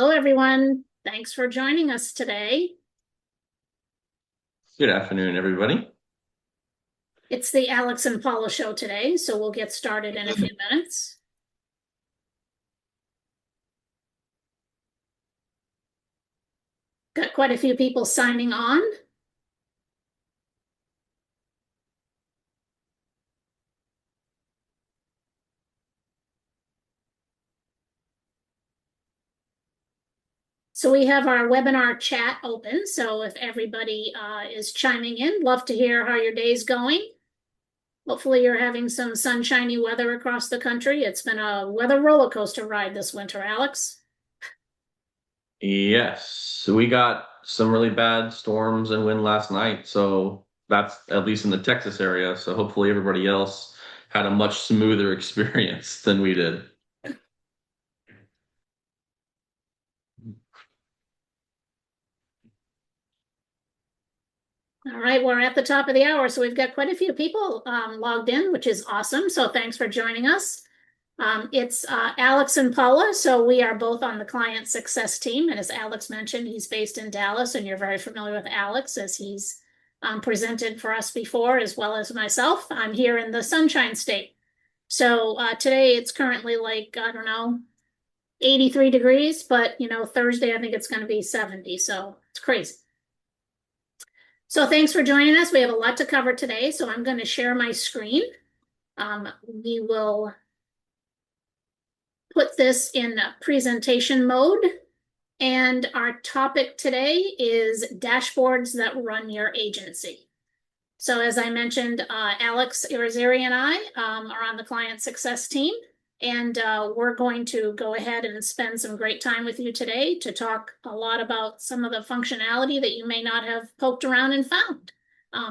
Hello, everyone. Thanks for joining us today. Good afternoon, everybody. It's the Alex and Paula show today, so we'll get started in a few minutes. Got quite a few people signing on. So we have our webinar chat open. So if everybody is chiming in, love to hear how your day's going. Hopefully you're having some sunshiny weather across the country. It's been a weather roller coaster ride this winter, Alex. Yes, we got some really bad storms and wind last night, so that's at least in the Texas area. So hopefully everybody else had a much smoother experience than we did. All right, we're at the top of the hour, so we've got quite a few people logged in, which is awesome. So thanks for joining us. It's Alex and Paula, so we are both on the client success team. And as Alex mentioned, he's based in Dallas, and you're very familiar with Alex as he's presented for us before, as well as myself. I'm here in the Sunshine State. So today it's currently like, I don't know, 83 degrees, but Thursday I think it's going to be 70, so it's crazy. So thanks for joining us. We have a lot to cover today, so I'm going to share my screen. We will put this in presentation mode. And our topic today is dashboards that run your agency. So as I mentioned, Alex Irizarry and I are on the client success team. And we're going to go ahead and spend some great time with you today to talk a lot about some of the functionality that you may not have poked around and found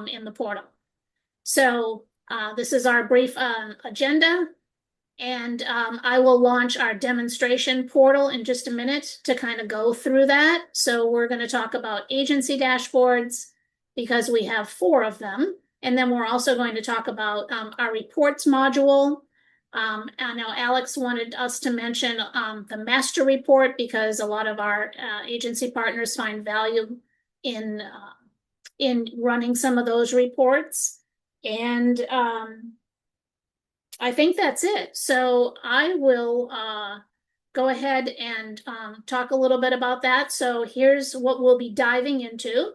in the portal. So this is our brief agenda. And I will launch our demonstration portal in just a minute to kind of go through that. So we're going to talk about agency dashboards because we have 4 of them. And then we're also going to talk about our reports module. I know Alex wanted us to mention the master report because a lot of our agency partners find value in running some of those reports. And I think that's it. So I will go ahead and talk a little bit about that. So here's what we'll be diving into.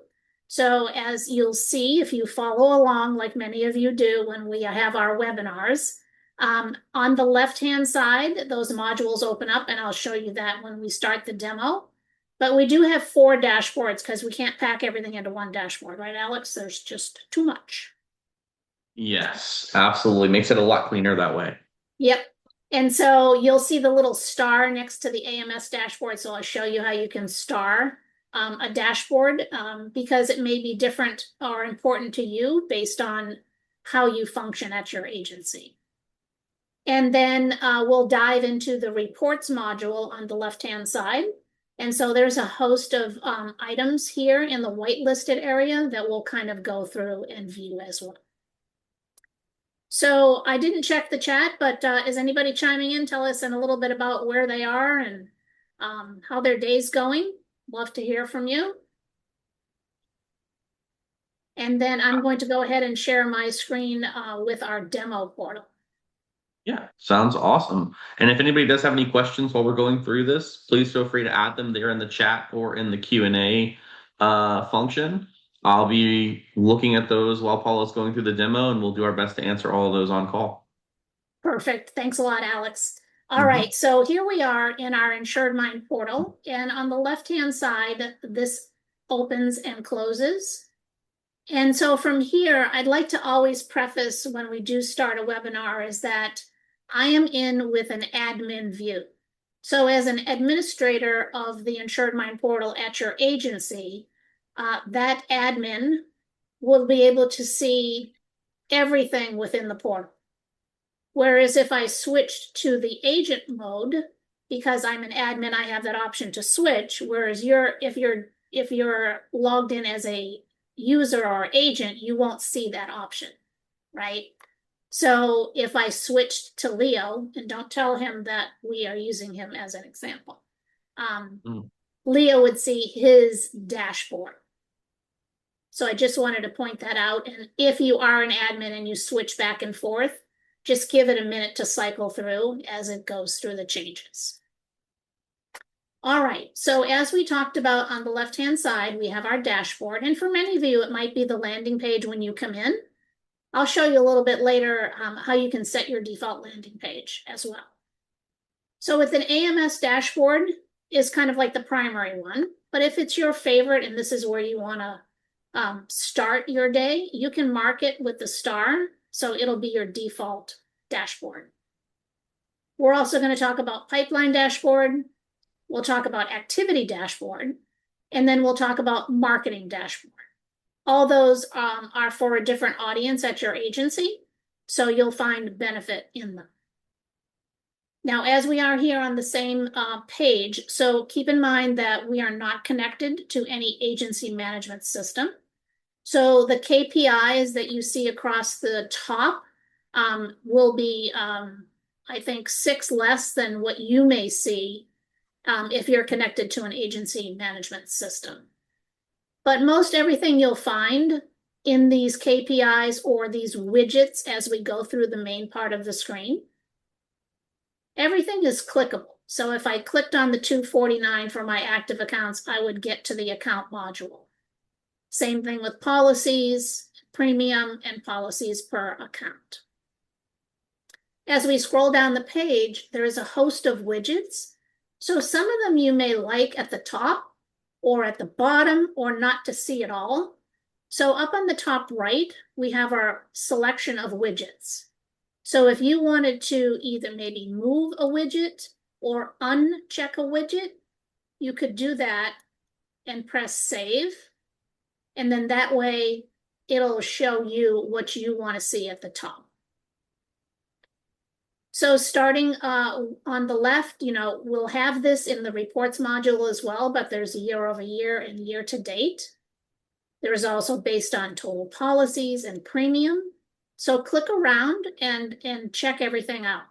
So as you'll see, if you follow along, like many of you do when we have our webinars, on the left-hand side, those modules open up, and I'll show you that when we start the demo. But we do have 4 dashboards because we can't pack everything into one dashboard, right, Alex? There's just too much. Yes, absolutely. Makes it a lot cleaner that way. Yep. And so you'll see the little star next to the AMS dashboard. So I'll show you how you can star a dashboard because it may be different or important to you based on how you function at your agency. And then we'll dive into the reports module on the left-hand side. And so there's a host of items here in the whitelisted area that we'll kind of go through and view as well. So I didn't check the chat, but is anybody chiming in? Tell us a little bit about where they are and how their day's going. Love to hear from you. And then I'm going to go ahead and share my screen with our demo portal. Yeah, sounds awesome. And if anybody does have any questions while we're going through this, please feel free to add them there in the chat or in the Q&A function. I'll be looking at those while Paula's going through the demo, and we'll do our best to answer all of those on call. Perfect. Thanks a lot, Alex. All right, so here we are in our InsuredMine portal, and on the left-hand side, this opens and closes. And so from here, I'd like to always preface when we do start a webinar is that I am in with an admin view. So as an administrator of the InsuredMine portal at your agency, that admin will be able to see everything within the portal. Whereas if I switched to the agent mode, because I'm an admin, I have that option to switch. Whereas if you're logged in as a user or agent, you won't see that option, right? So if I switched to Leo, and don't tell him that we are using him as an example. Mm. Leo would see his dashboard. So I just wanted to point that out. And if you are an admin and you switch back and forth, just give it a minute to cycle through as it goes through the changes. All right, so as we talked about on the left-hand side, we have our dashboard. And for many of you, it might be the landing page when you come in. I'll show you a little bit later how you can set your default landing page as well. So with an AMS dashboard is kind of like the primary one, but if it's your favorite and this is where you want to start your day, you can mark it with the star, so it'll be your default dashboard. We're also going to talk about pipeline dashboard. We'll talk about activity dashboard, and then we'll talk about marketing dashboard. All those are for a different audience at your agency, so you'll find benefit in them. Now, as we are here on the same page, so keep in mind that we are not connected to any agency management system. So the KPIs that you see across the top will be, I think, 6 less than what you may see if you're connected to an agency management system. But most everything you'll find in these KPIs or these widgets as we go through the main part of the screen, everything is clickable. So if I clicked on the 249 for my active accounts, I would get to the account module. Same thing with policies, premium, and policies per account. As we scroll down the page, there is a host of widgets. So some of them you may like at the top or at the bottom or not to see at all. So up on the top right, we have our selection of widgets. So if you wanted to either maybe move a widget or uncheck a widget, you could do that and press save. And then that way it'll show you what you want to see at the top. So starting on the left, we'll have this in the reports module as well, but there's year over year and year to date. There is also based on total policies and premium. So click around and check everything out.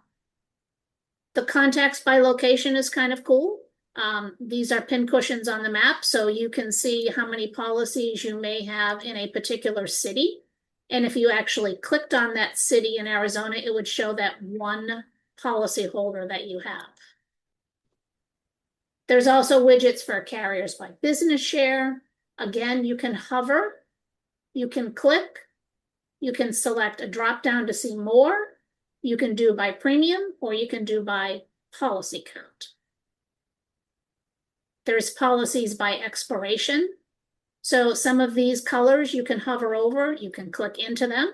The contacts by location is kind of cool. These are pin cushions on the map, so you can see how many policies you may have in a particular city. And if you actually clicked on that city in Arizona, it would show that one policy holder that you have. There's also widgets for carriers by business share. Again, you can hover, you can click, you can select a drop down to see more. You can do by premium or you can do by policy count. There's policies by expiration. So some of these colors you can hover over, you can click into them.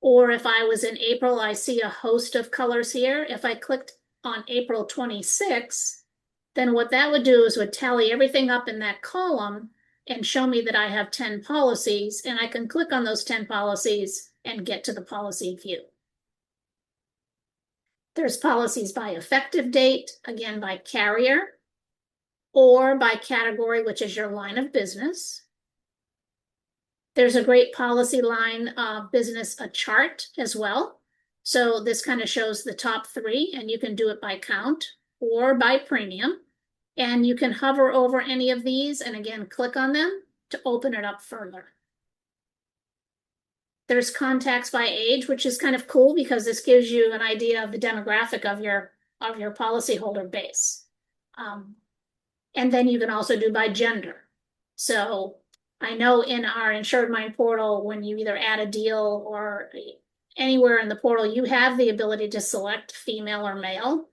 Or if I was in April, I see a host of colors here. If I clicked on April 26, then what that would do is would tally everything up in that column and show me that I have 10 policies, and I can click on those 10 policies and get to the policy view. There's policies by effective date, again by carrier, or by category, which is your line of business. There's a great policy line business, a chart as well. So this kind of shows the top 3, and you can do it by count or by premium. And you can hover over any of these and again, click on them to open it up further. There's contacts by age, which is kind of cool because this gives you an idea of the demographic of your policyholder base. And then you can also do by gender. So I know in our InsuredMine portal, when you either add a deal or anywhere in the portal, you have the ability to select female or male.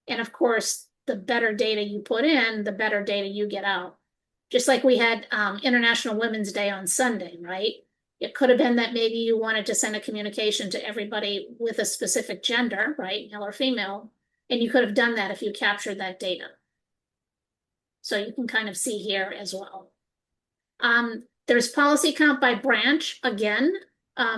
And of course, the better data you put in, the better data you get out. Just like we had International Women's Day on Sunday, right? It could have been that maybe you wanted to send a communication to everybody with a specific gender, right? Male or female. And you could have done that if you captured that data. So you can kind of see here as well. There's policy count by branch, again,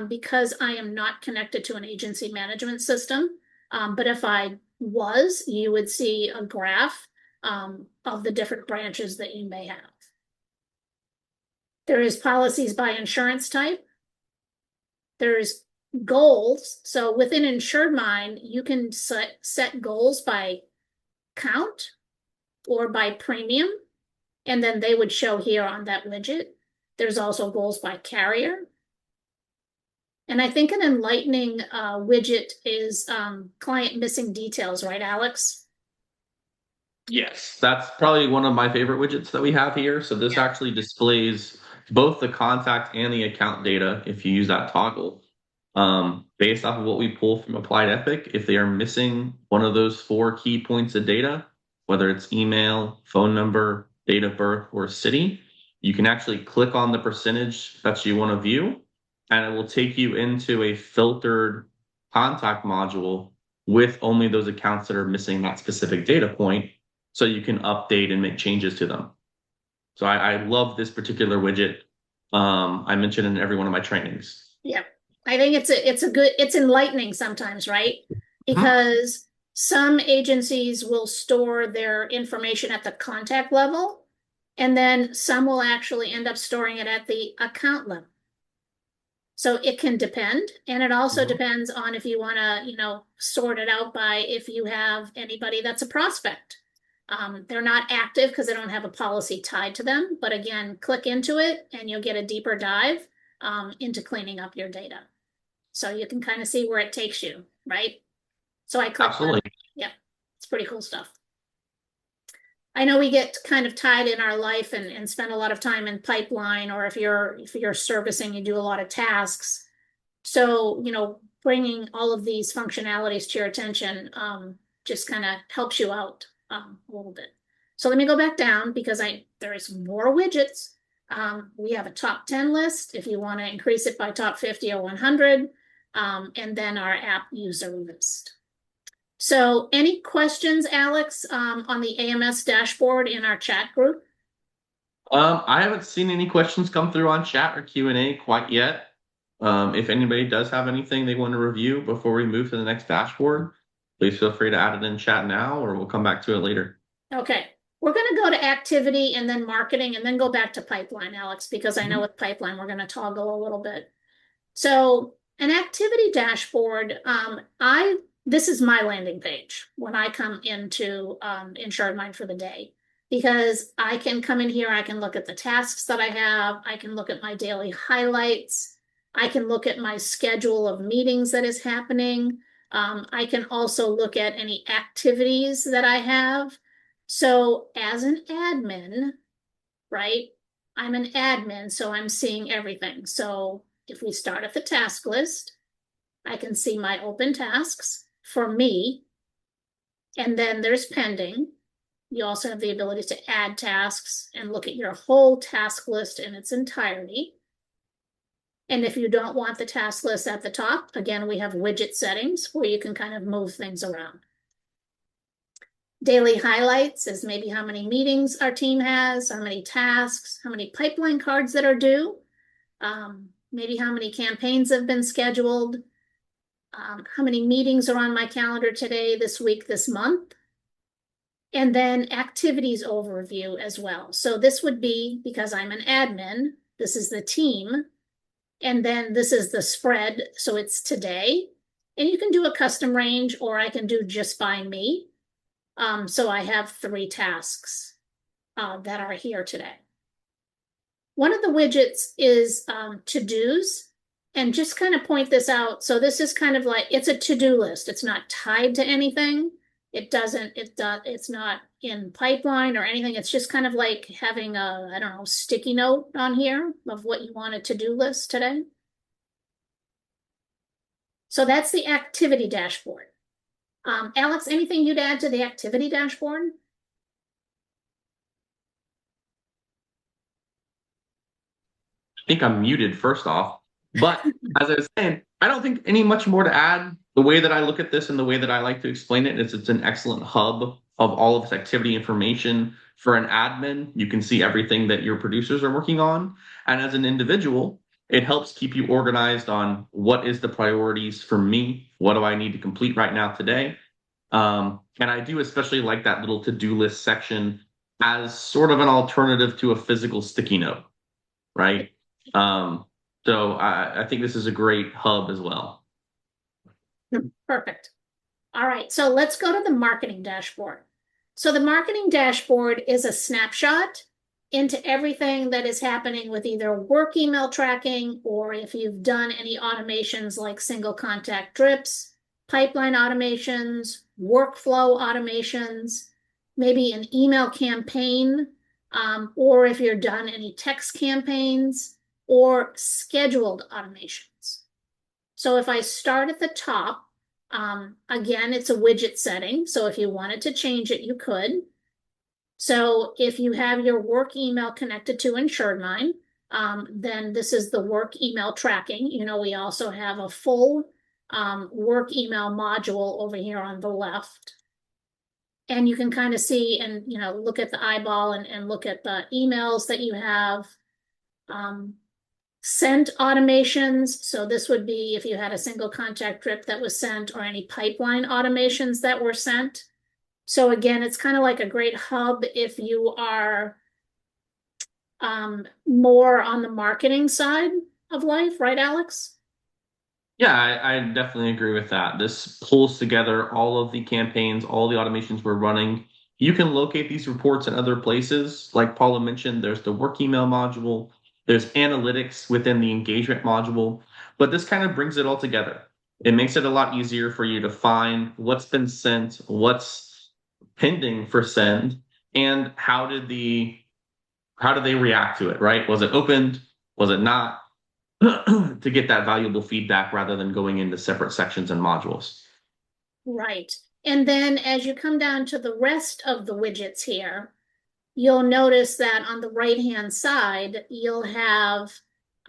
because I am not connected to an agency management system. But if I was, you would see a graph of the different branches that you may have. There is policies by insurance type. There's goals. So within InsuredMine, you can set goals by count or by premium. And then they would show here on that widget. There's also goals by carrier. And I think an enlightening widget is client missing details, right, Alex? Yes, that's probably one of my favorite widgets that we have here. So this actually displays both the contact and the account data if you use that toggle. Based off of what we pull from Applied Epic, if they are missing one of those four key points of data, whether it's email, phone number, date of birth, or city, you can actually click on the percentage that you want to view, and it will take you into a filtered contact module with only those accounts that are missing that specific data point, so you can update and make changes to them. So I love this particular widget. I mention it in every one of my trainings. Yeah. I think it's enlightening sometimes, right? Because some agencies will store their information at the contact level, and then some will actually end up storing it at the account level. So it can depend, and it also depends on if you want to, sort it out by if you have anybody that's a prospect. They're not active because they don't have a policy tied to them, but again, click into it and you'll get a deeper dive into cleaning up your data. So you can kind of see where it takes you, right? So I clicked on, yeah, it's pretty cool stuff. I know we get kind of tied in our life and spend a lot of time in pipeline, or if you're servicing, you do a lot of tasks. So, bringing all of these functionalities to your attention just kind of helps you out a little bit. So let me go back down because there's more widgets. We have a top 10 list if you want to increase it by top 50 or 100, and then our app user list. So any questions, Alex, on the AMS dashboard in our chat group? I haven't seen any questions come through on chat or Q&A quite yet. If anybody does have anything they want to review before we move to the next dashboard, please feel free to add it in chat now, or we'll come back to it later. Okay. We're going to go to activity and then marketing and then go back to pipeline, Alex, because I know with pipeline, we're going to toggle a little bit. So an activity dashboard, this is my landing page when I come into InsuredMine for the day, because I can come in here, I can look at the tasks that I have, I can look at my daily highlights, I can look at my schedule of meetings that is happening. I can also look at any activities that I have. So as an admin, right, I'm an admin, so I'm seeing everything. So if we start at the task list, I can see my open tasks for me, and then there's pending. You also have the ability to add tasks and look at your whole task list in its entirety. And if you don't want the task list at the top, again, we have widget settings where you can kind of move things around. Daily highlights is maybe how many meetings our team has, how many tasks, how many pipeline cards that are due, maybe how many campaigns have been scheduled, how many meetings are on my calendar today, this week, this month. And then activities overview as well. So this would be, because I'm an admin, this is the team, and then this is the spread, so it's today. And you can do a custom range, or I can do just by me. So I have 3 tasks that are here today. One of the widgets is to-dos, and just kind of point this out. So this is kind of like, it's a to-do list. It's not tied to anything. It's not in pipeline or anything. It's just kind of like having a, I don't know, sticky note on here of what you want a to-do list today. So that's the activity dashboard. Alex, anything you'd add to the activity dashboard? I think I'm muted first off, but as I was saying, I don't think any much more to add. The way that I look at this and the way that I like to explain it is it's an excellent hub of all of this activity information. For an admin, you can see everything that your producers are working on. And as an individual, it helps keep you organized on what is the priorities for me? What do I need to complete right now today? And I do especially like that little to-do list section as sort of an alternative to a physical sticky note, right? So I think this is a great hub as well. Perfect. All right, so let's go to the marketing dashboard. So the marketing dashboard is a snapshot into everything that is happening with either work email tracking, or if you've done any automations like single contact drips, pipeline automations, workflow automations, maybe an email campaign, or if you're done any text campaigns or scheduled automations. So if I start at the top, again, it's a widget setting. So if you wanted to change it, you could. So if you have your work email connected to InsuredMine, then this is the work email tracking. You know, we also have a full work email module over here on the left. And you can kind of see and, you know, look at the eyeball and look at the emails that you have. Sent automations. So this would be if you had a single contact drip that was sent, or any pipeline automations that were sent. So again, it's kind of like a great hub if you are more on the marketing side of life, right, Alex? Yeah, I definitely agree with that. This pulls together all of the campaigns, all the automations we're running. You can locate these reports in other places. Like Paula mentioned, there's the work email module, there's analytics within the engagement module, but this kind of brings it all together. It makes it a lot easier for you to find what's been sent, what's pending for send, and how did they react to it, right? Was it opened? Was it not? To get that valuable feedback rather than going into separate sections and modules. Right. And then as you come down to the rest of the widgets here, you'll notice that on the right-hand side, you'll have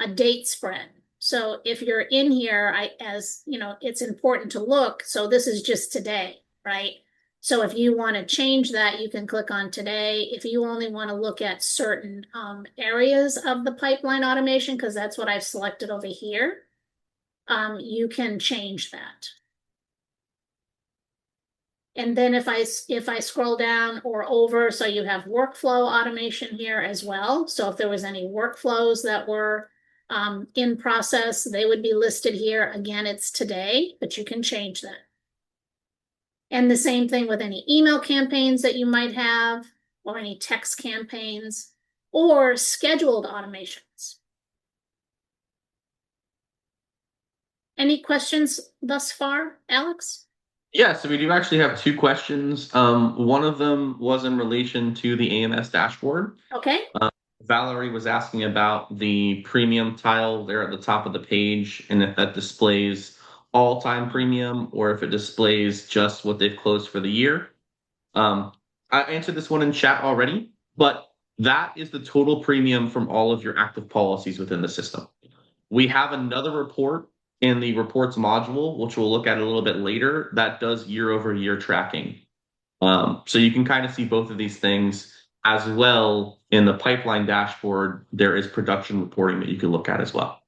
a date spread. So if you're in here, as you know, it's important to look. So this is just today, right? So if you want to change that, you can click on today. If you only want to look at certain areas of the pipeline automation, because that's what I've selected over here, you can change that. And then if I scroll down or over, so you have workflow automation here as well. So if there was any workflows that were in process, they would be listed here. Again, it's today, but you can change that. And the same thing with any email campaigns that you might have, or any text campaigns, or scheduled automations. Any questions thus far, Alex? Yeah, so we do actually have two questions. One of them was in relation to the AMS dashboard. Okay. Valerie was asking about the premium tile there at the top of the page, and if that displays all-time premium or if it displays just what they've closed for the year. I answered this one in chat already, but that is the total premium from all of your active policies within the system. We have another report in the reports module, which we'll look at a little bit later, that does year-over-year tracking. So you can kind of see both of these things as well. In the pipeline dashboard, there is production reporting that you can look at as well.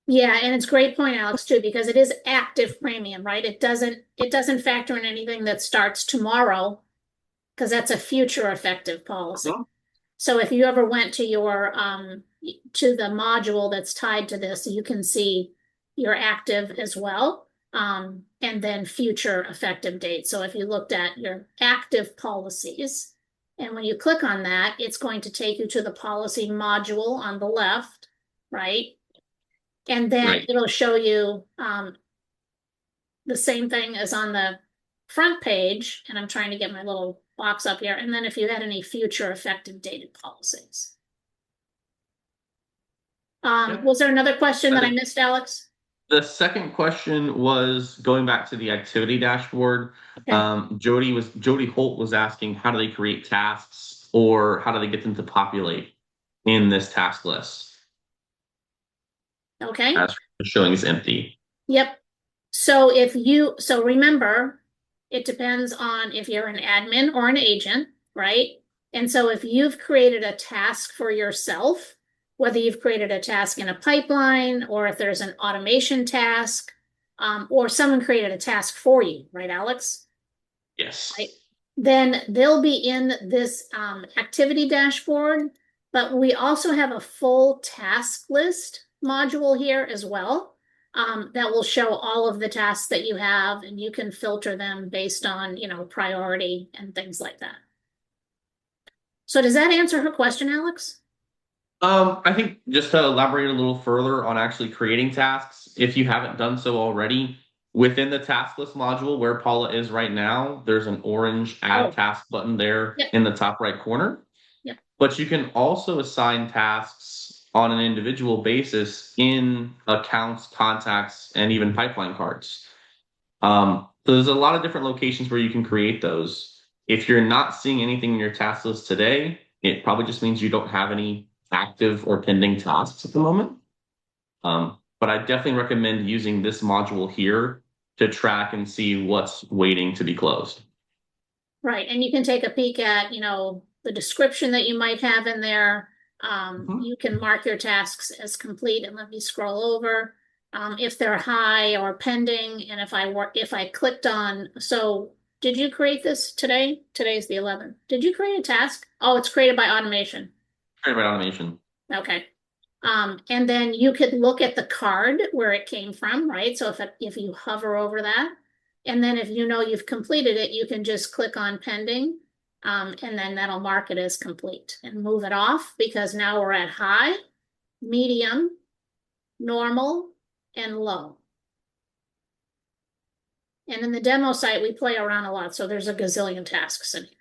Yeah, and it's a great point, Alex, too, because it is active premium, right? It doesn't factor in anything that starts tomorrow, because that's a future effective policy. So if you ever went to your to the module that's tied to this, you can see your active as well, and then future effective date. So if you looked at your active policies, and when you click on that, it's going to take you to the policy module on the left, right? And then Right. it'll show you the same thing as on the front page. And I'm trying to get my little box up here. And then if you had any future effective dated policies. Yep. Was there another question that I missed, Alex? The second question was going back to the activity dashboard. Okay. Jody Holt was asking, how do they create tasks, or how do they get them to populate in this task list Okay. as showing is empty? Yep. So remember, it depends on if you're an admin or an agent, right? And so if you've created a task for yourself, whether you've created a task in a pipeline, or if there's an automation task, or someone created a task for you, right, Alex? Yes. Right. Then they'll be in this activity dashboard, but we also have a full task list module here as well. That will show all of the tasks that you have, and you can filter them based on, you know, priority and things like that. So does that answer her question, Alex? I think just to elaborate a little further on actually creating tasks, if you haven't done so already, within the task list module where Paula is right now, there's an orange add Oh, task button there yep, in the top right corner. yep. But you can also assign tasks on an individual basis in accounts, contacts, and even pipeline cards. So there's a lot of different locations where you can create those. If you're not seeing anything in your task list today, it probably just means you don't have any active or pending tasks at the moment. But I definitely recommend using this module here to track and see what's waiting to be closed. Right, and you can take a peek at, the description that you might have in there. Mhm. You can mark your tasks as complete and let me scroll over. If they're high or pending, and if I clicked on, so did you create this today? Today's the 11th. Did you create a task? Oh, it's created by automation. Create by automation. Okay. And then you could look at the card where it came from, right? So if you hover over that, and then if you know you've completed it, you can just click on pending, and then that'll mark it as complete and move it off because now we're at high, medium, normal, and low. And in the demo site, we play around a lot, so there's a gazillion tasks in here.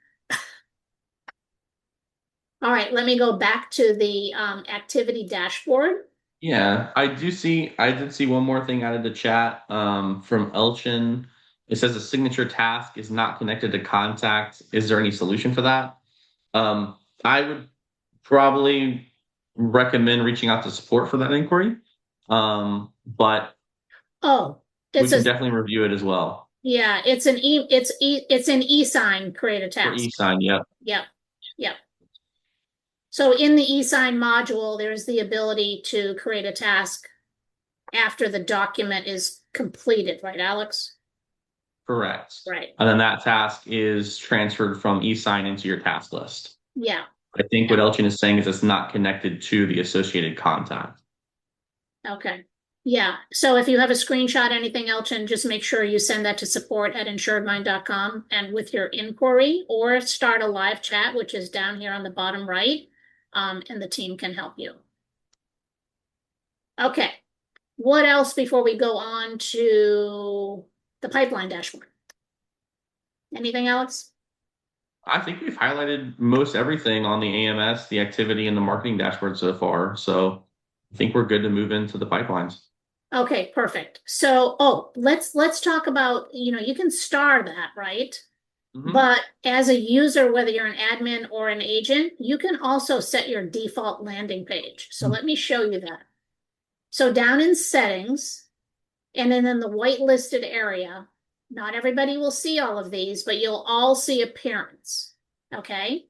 All right, let me go back to the activity dashboard. Yeah, I did see one more thing out of the chat from Elchin. It says a signature task is not connected to contact. Is there any solution for that? I would probably recommend reaching out to support for that inquiry. But Oh, we it's can a definitely review it as well. Yeah, it's an e-sign create a For task. e-sign, yep. Yep. Yep. So in the e-sign module, there's the ability to create a task after the document is completed, right, Alex? Correct. Right. And then that task is transferred from e-sign into your task list. Yeah. I think Yeah. what Elchin is saying is it's not connected to the associated contact. Okay. Yeah. So if you have a screenshot, anything else, and just make sure you send that to support@insuredmine.com and with your inquiry or start a live chat, which is down here on the bottom right. And the team can help you. Okay. What else before we go on to the pipeline dashboard? Anything, Alex? I think we've highlighted most everything on the AMS, the activity, and the marketing dashboard so far. So I think we're good to move into the pipelines. Okay, perfect. So, let's talk about, you can star that, right? Hmm. But as a user, whether you're an admin or an agent, you can also set your default landing page. So let me show you that. So down in settings, and then in the whitelisted area, not everybody will see all of these, but you'll all see appearance. Okay.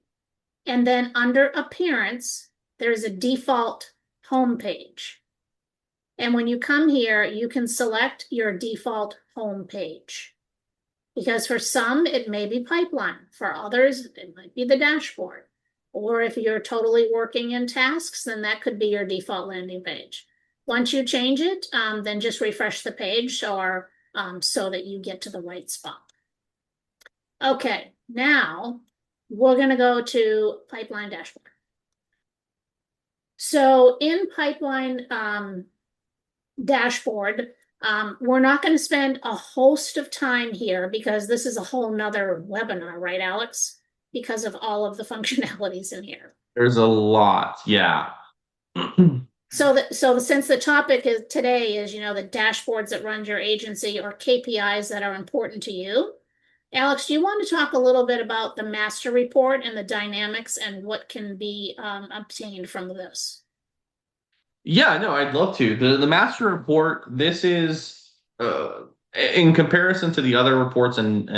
And then under appearance, there's a default home page. And when you come here, you can select your default home page. Because for some, it may be pipeline. For others, it might be the dashboard. Or if you're totally working in tasks, then that could be your default landing page. Once you change it, then just refresh the page so that you get to the right spot. Okay, now we're going to go to pipeline dashboard. So in pipeline dashboard, we're not going to spend a host of time here because this is a whole nother webinar, right, Alex? Because of all of the functionalities in here. There's a lot. Yeah. So since the topic is today is, the dashboards that run your agency or KPIs that are important to you. Alex, do you want to talk a little bit about the master report and the dynamics and what can be obtained from this? Yeah, no, I'd love to. The master report, this is in comparison to the other reports and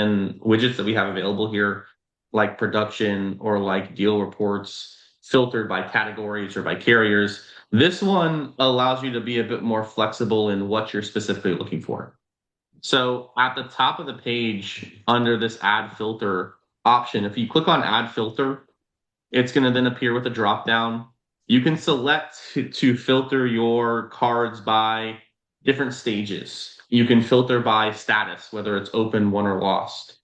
widgets that we have available here, like production or like deal reports filtered by categories or by carriers. This one allows you to be a bit more flexible in what you're specifically looking for. So at the top of the page under this add filter option, if you click on add filter, it's going to then appear with a drop down. You can select to filter your cards by different stages. You can filter by status, whether it's open, won, or lost.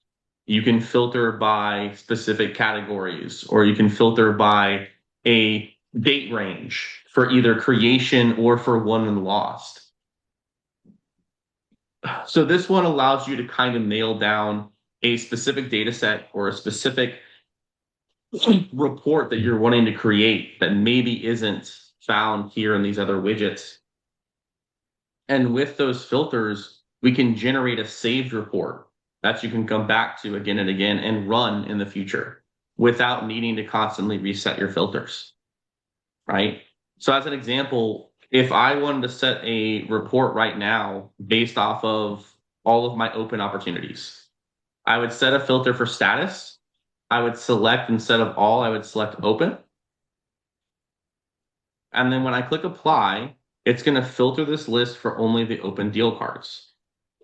You can filter by specific categories, or you can filter by a date range for either creation or for won and lost. So this one allows you to kind of nail down a specific data set or a specific report that you're wanting to create that maybe isn't found here in these other widgets. And with those filters, we can generate a saved report that you can come back to again and again and run in the future without needing to constantly reset your filters, right? So as an example, if I wanted to set a report right now based off of all of my open opportunities, I would set a filter for status. I would select, instead of all, I would select open. And then when I click apply, it's going to filter this list for only the open deal cards.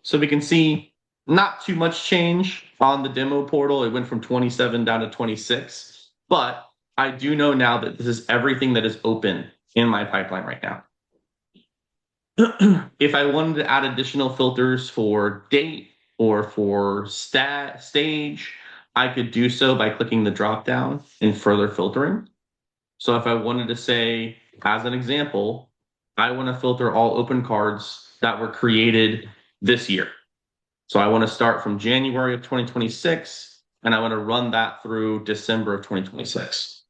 So we can see not too much change on the demo portal. It went from 27 down to 26, but I do know now that this is everything that is open in my pipeline right now. If I wanted to add additional filters for date or for stage, I could do so by clicking the drop down and further filtering. So if I wanted to say, as an example, I want to filter all open cards that were created this year. So I want to start from January of 2026, and I want to run that through December of 2026.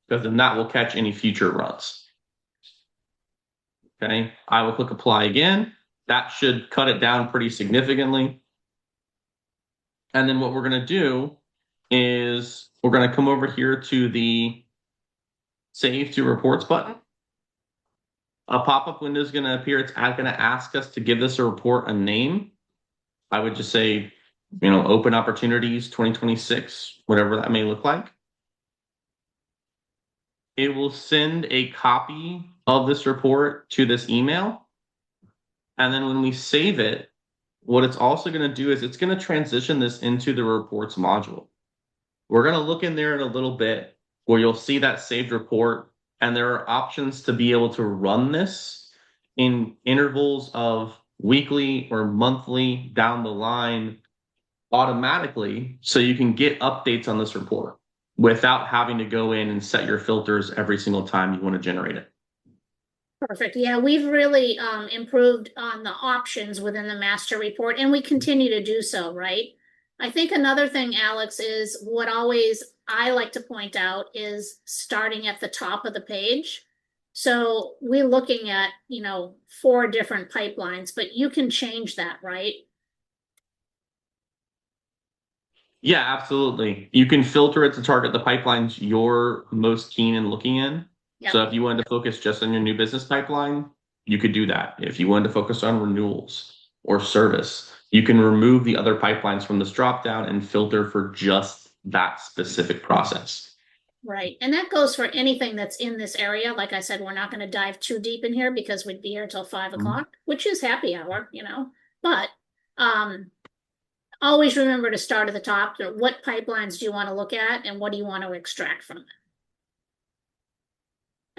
Because then that will catch any future runs. Okay, I will click apply again. That should cut it down pretty significantly. And then what we're going to do is we're going to come over here to the Save to Reports button. A pop-up window is going to appear. It's going to ask us to give this a report a name. I would just say, Open Opportunities 2026, whatever that may look like. It will send a copy of this report to this email. And then when we save it, what it's also going to do is it's going to transition this into the reports module. We're going to look in there in a little bit where you'll see that saved report, and there are options to be able to run this in intervals of weekly or monthly down the line automatically, so you can get updates on this report without having to go in and set your filters every single time you want to generate it. Perfect. Yeah, we've really improved on the options within the master report, and we continue to do so, right? I think another thing, Alex, is what always I like to point out is starting at the top of the page. So we're looking at, 4 different pipelines, but you can change that, right? Yeah, absolutely. You can filter it to target the pipelines you're most keen in looking in. Yep. So if you wanted to focus just on your new business pipeline, you could do that. If you wanted to focus on renewals or service, you can remove the other pipelines from this dropdown and filter for just that specific process. Right. And that goes for anything that's in this area. Like I said, we're not going to dive too deep in here because we'd be here till 5 o'clock, which is happy hour, but always remember to start at the top. What pipelines do you want to look at and what do you want to extract from them?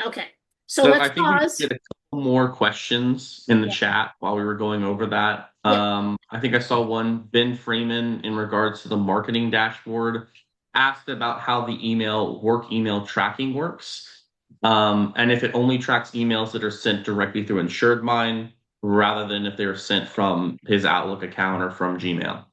Okay. So let's I think pause. we get a couple more questions in the chat while we were going over that. I think I saw one, Ben Freeman, in regards to the marketing dashboard, asked about how the work email tracking works. And if it only tracks emails that are sent directly through InsuredMine rather than if they're sent from his Outlook account or from Gmail.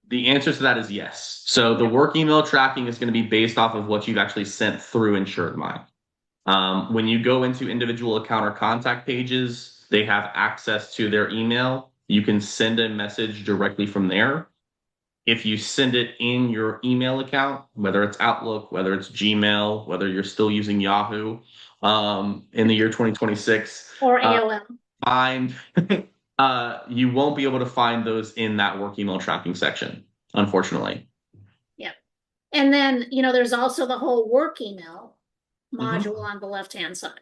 The answer to that is yes. So the work email tracking is going to be based off of what you've actually sent through InsuredMine. When you go into individual account or contact pages, they have access to their email. You can send a message directly from there. If you send it in your email account, whether it's Outlook, whether it's Gmail, whether you're still using Yahoo in the year 2026, or AOL, you won't be able to find those in that work email tracking section, unfortunately. Yep. And then, there's also the whole work email module on the left-hand side.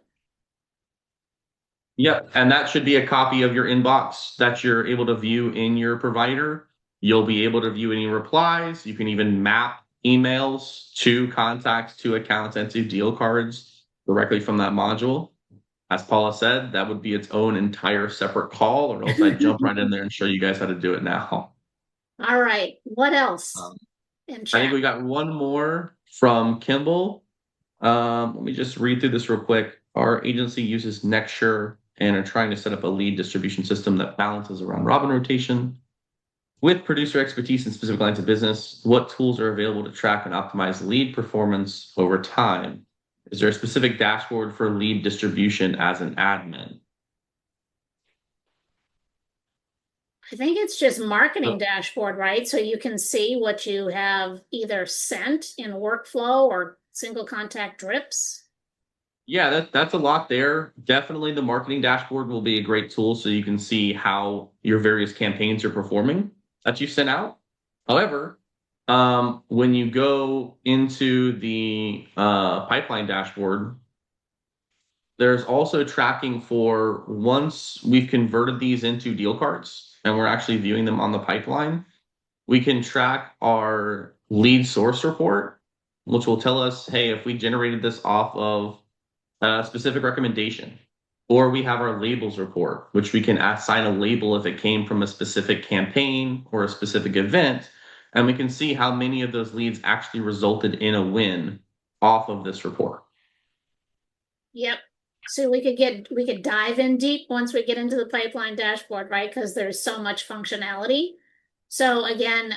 Yep. And that should be a copy of your inbox that you're able to view in your provider. You'll be able to view any replies. You can even map emails to contacts, to accounts, and to deal cards directly from that module. As Paula said, that would be its own entire separate call, or else I'd jump right in there and show you guys how to do it now. All right, what else Um, in I think chat? we got one more from Kimball. Let me just read through this real quick. Our agency uses Nexture and are trying to set up a lead distribution system that balances around robin rotation. With producer expertise in specific lines of business, what tools are available to track and optimize lead performance over time? Is there a specific dashboard for lead distribution as an admin? I think it's just marketing So, dashboard, right? So you can see what you have either sent in workflow or single contact drips. yeah, that's a lot there. Definitely the marketing dashboard will be a great tool so you can see how your various campaigns are performing that you sent out. However, when you go into the pipeline dashboard, there's also tracking for once we've converted these into deal cards and we're actually viewing them on the pipeline, we can track our lead source report, which will tell us, hey, if we generated this off of a specific recommendation, or we have our labels report, which we can assign a label if it came from a specific campaign or a specific event, and we can see how many of those leads actually resulted in a win off of this report. Yep. So we could dive in deep once we get into the pipeline dashboard, right? Because there's so much functionality. So again,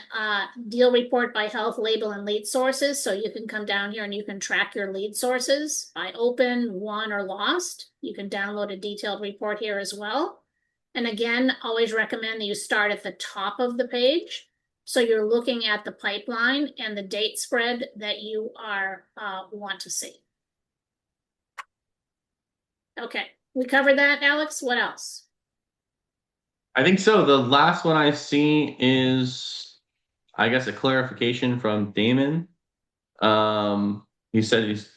deal report by health, label, and lead sources. So you can come down here and you can track your lead sources by open, won, or lost. You can download a detailed report here as well. And again, always recommend that you start at the top of the page. So you're looking at the pipeline and the date spread that you are want to see. Okay, we covered that, Alex. What else? I think so. The last one I see is, I guess, a clarification from Damon. He said he's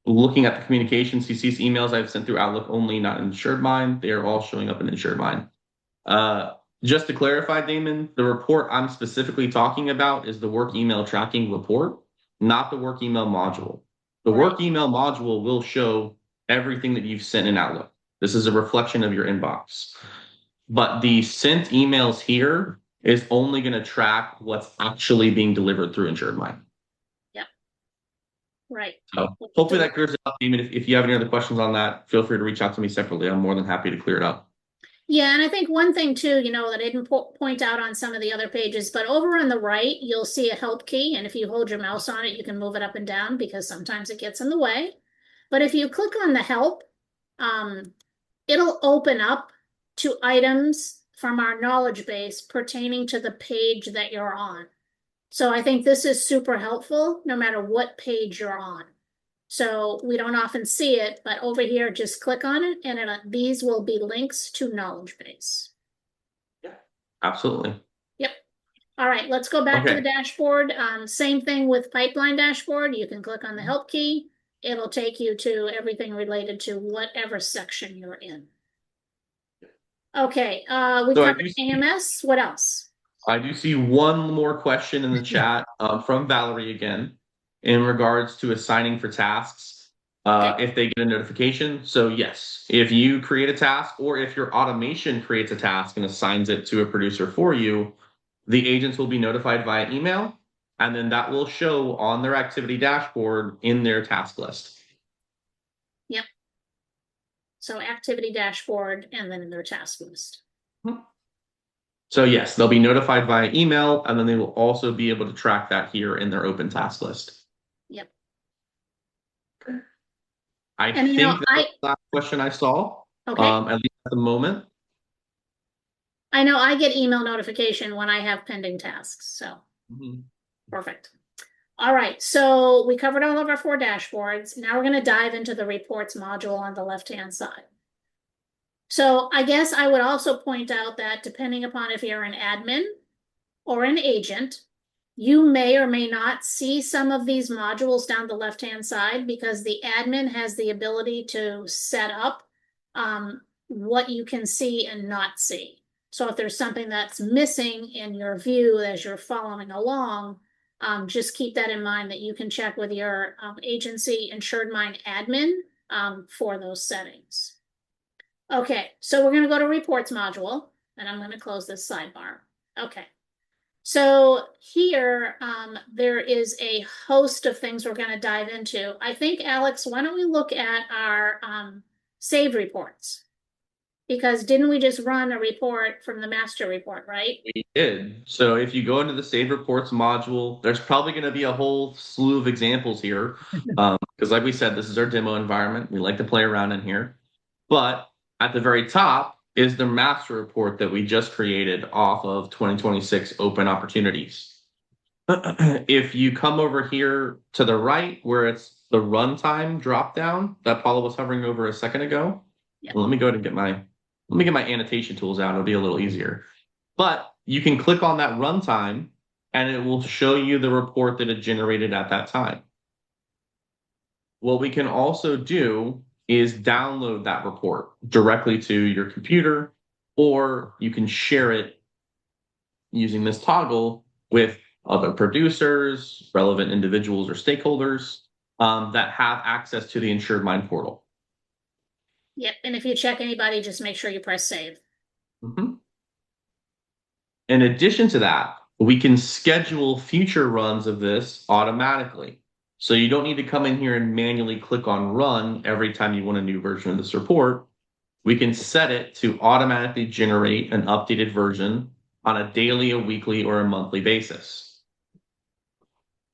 looking at the communications. He sees emails I've sent through Outlook only, not in InsuredMine. They are all showing up in InsuredMine. Uh, just to clarify, Damon, the report I'm specifically talking about is the work email tracking report, not the work email module. The Right. work email module will show everything that you've sent in Outlook. This is a reflection of your inbox. But the sent emails here is only going to track what's actually being delivered through InsuredMine. Yep. Right. So hopefully that clears it up, Damon. If you have any other questions on that, feel free to reach out to me separately. I'm more than happy to clear it up. Yeah, and I think one thing too, that I didn't point out on some of the other pages, but over on the right, you'll see a help key, and if you hold your mouse on it, you can move it up and down because sometimes it gets in the way. But if you click on the help, it'll open up to items from our knowledge base pertaining to the page that you're on. So I think this is super helpful no matter what page you're on. So we don't often see it, but over here, just click on it and these will be links to knowledge base. Yeah, absolutely. Yep. All right, let's go back to the Okay. dashboard. Same thing with pipeline dashboard. You can click on the help key. It'll take you to everything related to whatever section you're in. Okay, we So covered AMS. What else? I do see one more question in the chat from Valerie again in regards to assigning for tasks Okay. if they get a notification. So, yes, if you create a task or if your automation creates a task and assigns it to a producer for you, the agents will be notified via email, and then that will show on their activity dashboard in their task list. Yep. So activity dashboard and then in their task list. So, yes, they'll be notified via email, and then they will also be able to track that here in their open task list. Yep. I And think that was the last question I saw, okay. at least at the moment. I know I get email notification when I have pending tasks, so perfect. All right, so we covered all of our 4 dashboards. Now we're going to dive into the reports module on the left-hand side. So I guess I would also point out that depending upon if you're an admin or an agent, you may or may not see some of these modules down the left-hand side because the admin has the ability to set up what you can see and not see. So if there's something that's missing in your view as you're following along, just keep that in mind that you can check with your agency InsuredMine admin for those settings. Okay, so we're gonna go to reports module, and I'm gonna close this sidebar. Okay. So here, there is a host of things we're gonna dive into. I think, Alex, why don't we look at our, save reports? Because didn't we just run a report from the master report, right? We did. So if you go into the Save Reports module, there's probably going to be a whole slew of examples here. Because like we said, this is our demo environment. We like to play around in here. But at the very top is the master report that we just created off of 2026 open opportunities. If you come over here to the right where it's the runtime drop down that Paula was hovering over a second ago, Yep. well, let me go ahead and get my annotation tools out. It'll be a little easier. But you can click on that runtime and it will show you the report that it generated at that time. What we can also do is download that report directly to your computer, or you can share it using this toggle with other producers, relevant individuals or stakeholders that have access to the InsuredMine portal. Yep, and if you check anybody, just make sure you press save. Mm-hmm. In addition to that, we can schedule future runs of this automatically. So you don't need to come in here and manually click on run every time you want a new version of this report. We can set it to automatically generate an updated version on a daily, a weekly, or a monthly basis.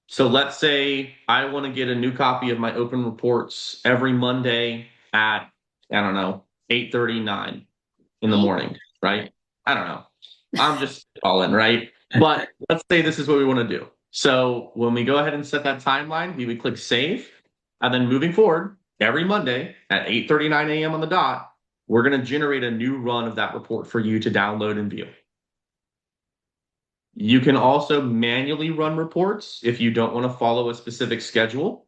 So let's say I want to get a new copy of my open reports every Monday at, I don't know, 8:39 in the morning, right? I don't know. I'm just calling, right? But let's say this is what we want to do. So when we go ahead and set that timeline, we would click save. And then moving forward, every Monday at 8:39 a.m. on the dot, we're going to generate a new run of that report for you to download and view. You can also manually run reports if you don't want to follow a specific schedule.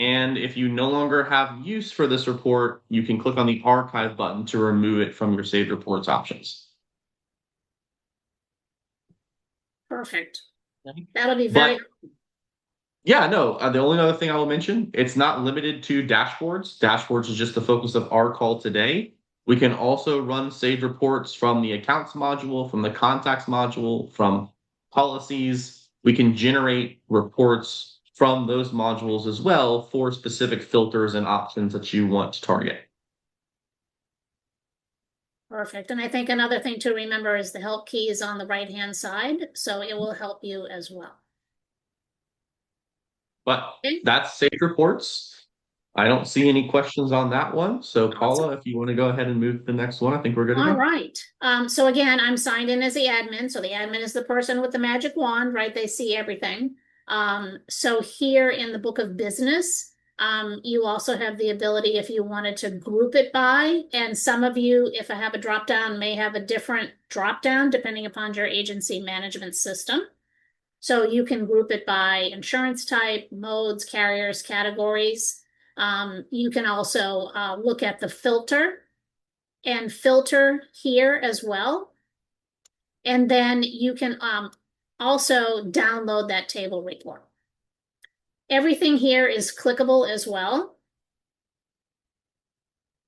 And if you no longer have use for this report, you can click on the archive button to remove it from your saved reports options. Perfect. That'll be very. Yeah, no, the only other thing I will mention, it's not limited to dashboards. Dashboards is just the focus of our call today. We can also run saved reports from the accounts module, from the contacts module, from policies. We can generate reports from those modules as well for specific filters and options that you want to target. Perfect. And I think another thing to remember is the help key is on the right-hand side, so it will help you as well. But that's saved reports. I don't see any questions on that one. So Paula, if you want to go ahead and move to the next one, I think we're good to go. All right. So again, I'm signed in as the admin. So the admin is the person with the magic wand, right? They see everything. So here in the book of business, you also have the ability if you wanted to group it by, and some of you, if I have a drop down, may have a different drop down depending upon your agency management system. So you can group it by insurance type, modes, carriers, categories. You can also look at the filter and filter here as well. And then you can also download that table report. Everything here is clickable as well.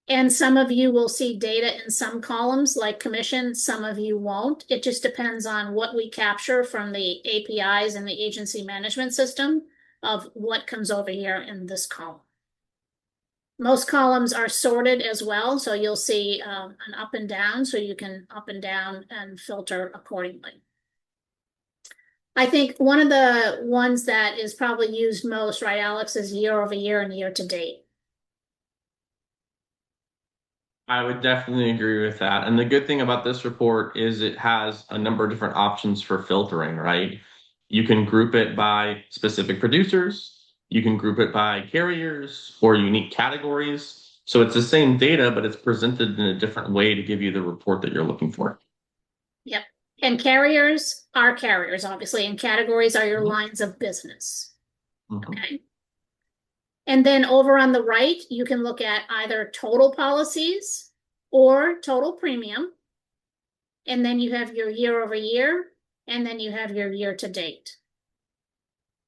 And some of you will see data in some columns like commission, some of you won't. It just depends on what we capture from the APIs and the agency management system of what comes over here in this column. Most columns are sorted as well, so you'll see an up and down, so you can up and down and filter accordingly. I think one of the ones that is probably used most, right, Alex, is year over year and year to date. I would definitely agree with that. And the good thing about this report is it has a number of different options for filtering, right? You can group it by specific producers, you can group it by carriers or unique categories. So it's the same data, but it's presented in a different way to give you the report that you're looking for. Yep. And carriers are carriers, obviously, and categories are your lines of business. Okay. And then over on the right, you can look at either total policies or total premium. And then you have your year over year, and then you have your year to date.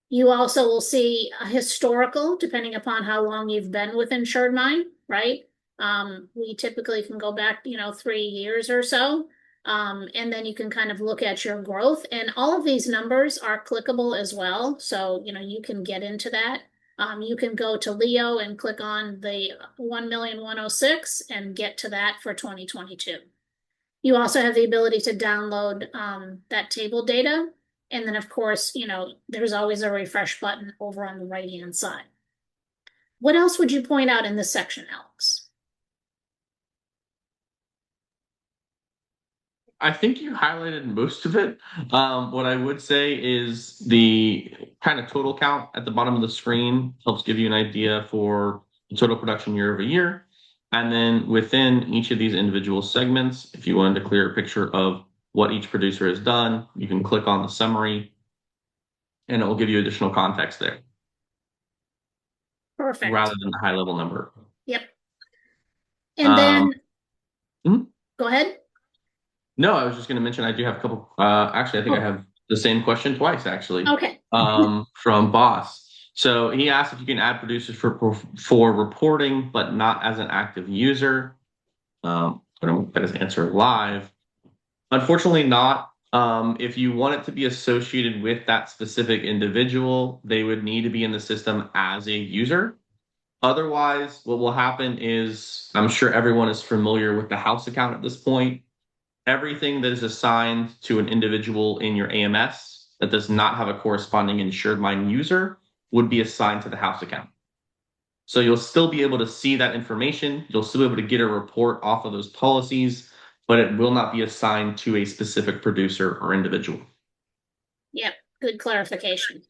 You also will see a historical, depending upon how long you've been with InsuredMine, right? We typically can go back, 3 years or so. And then you can kind of look at your growth, and all of these numbers are clickable as well. So, you can get into that. You can go to Leo and click on the 1,106,000 and get to that for 2022. You also have the ability to download that table data. And then, of course, there's always a refresh button over on the right-hand side. What else would you point out in this section, Alex? I think you highlighted most of it. What I would say is the kind of total count at the bottom of the screen helps give you an idea for total production year over year. And then within each of these individual segments, if you wanted a clearer picture of what each producer has done, you can click on the summary and it will give you additional context there. Perfect. Rather than the high level number. Yep. And then, hmm? Go ahead. No, I was just going to mention I do have a couple. Actually, I think I have the same question twice, actually. Okay. From Boss. So he asked if you can add producers for reporting, but not as an active user. I'm going to get his answer live. Unfortunately, not. If you want it to be associated with that specific individual, they would need to be in the system as a user. Otherwise, what will happen is, I'm sure everyone is familiar with the house account at this point. Everything that is assigned to an individual in your AMS that does not have a corresponding InsuredMine user would be assigned to the house account. So you'll still be able to see that information. You'll still be able to get a report off of those policies, but it will not be assigned to a specific producer or individual. Yep, good clarification.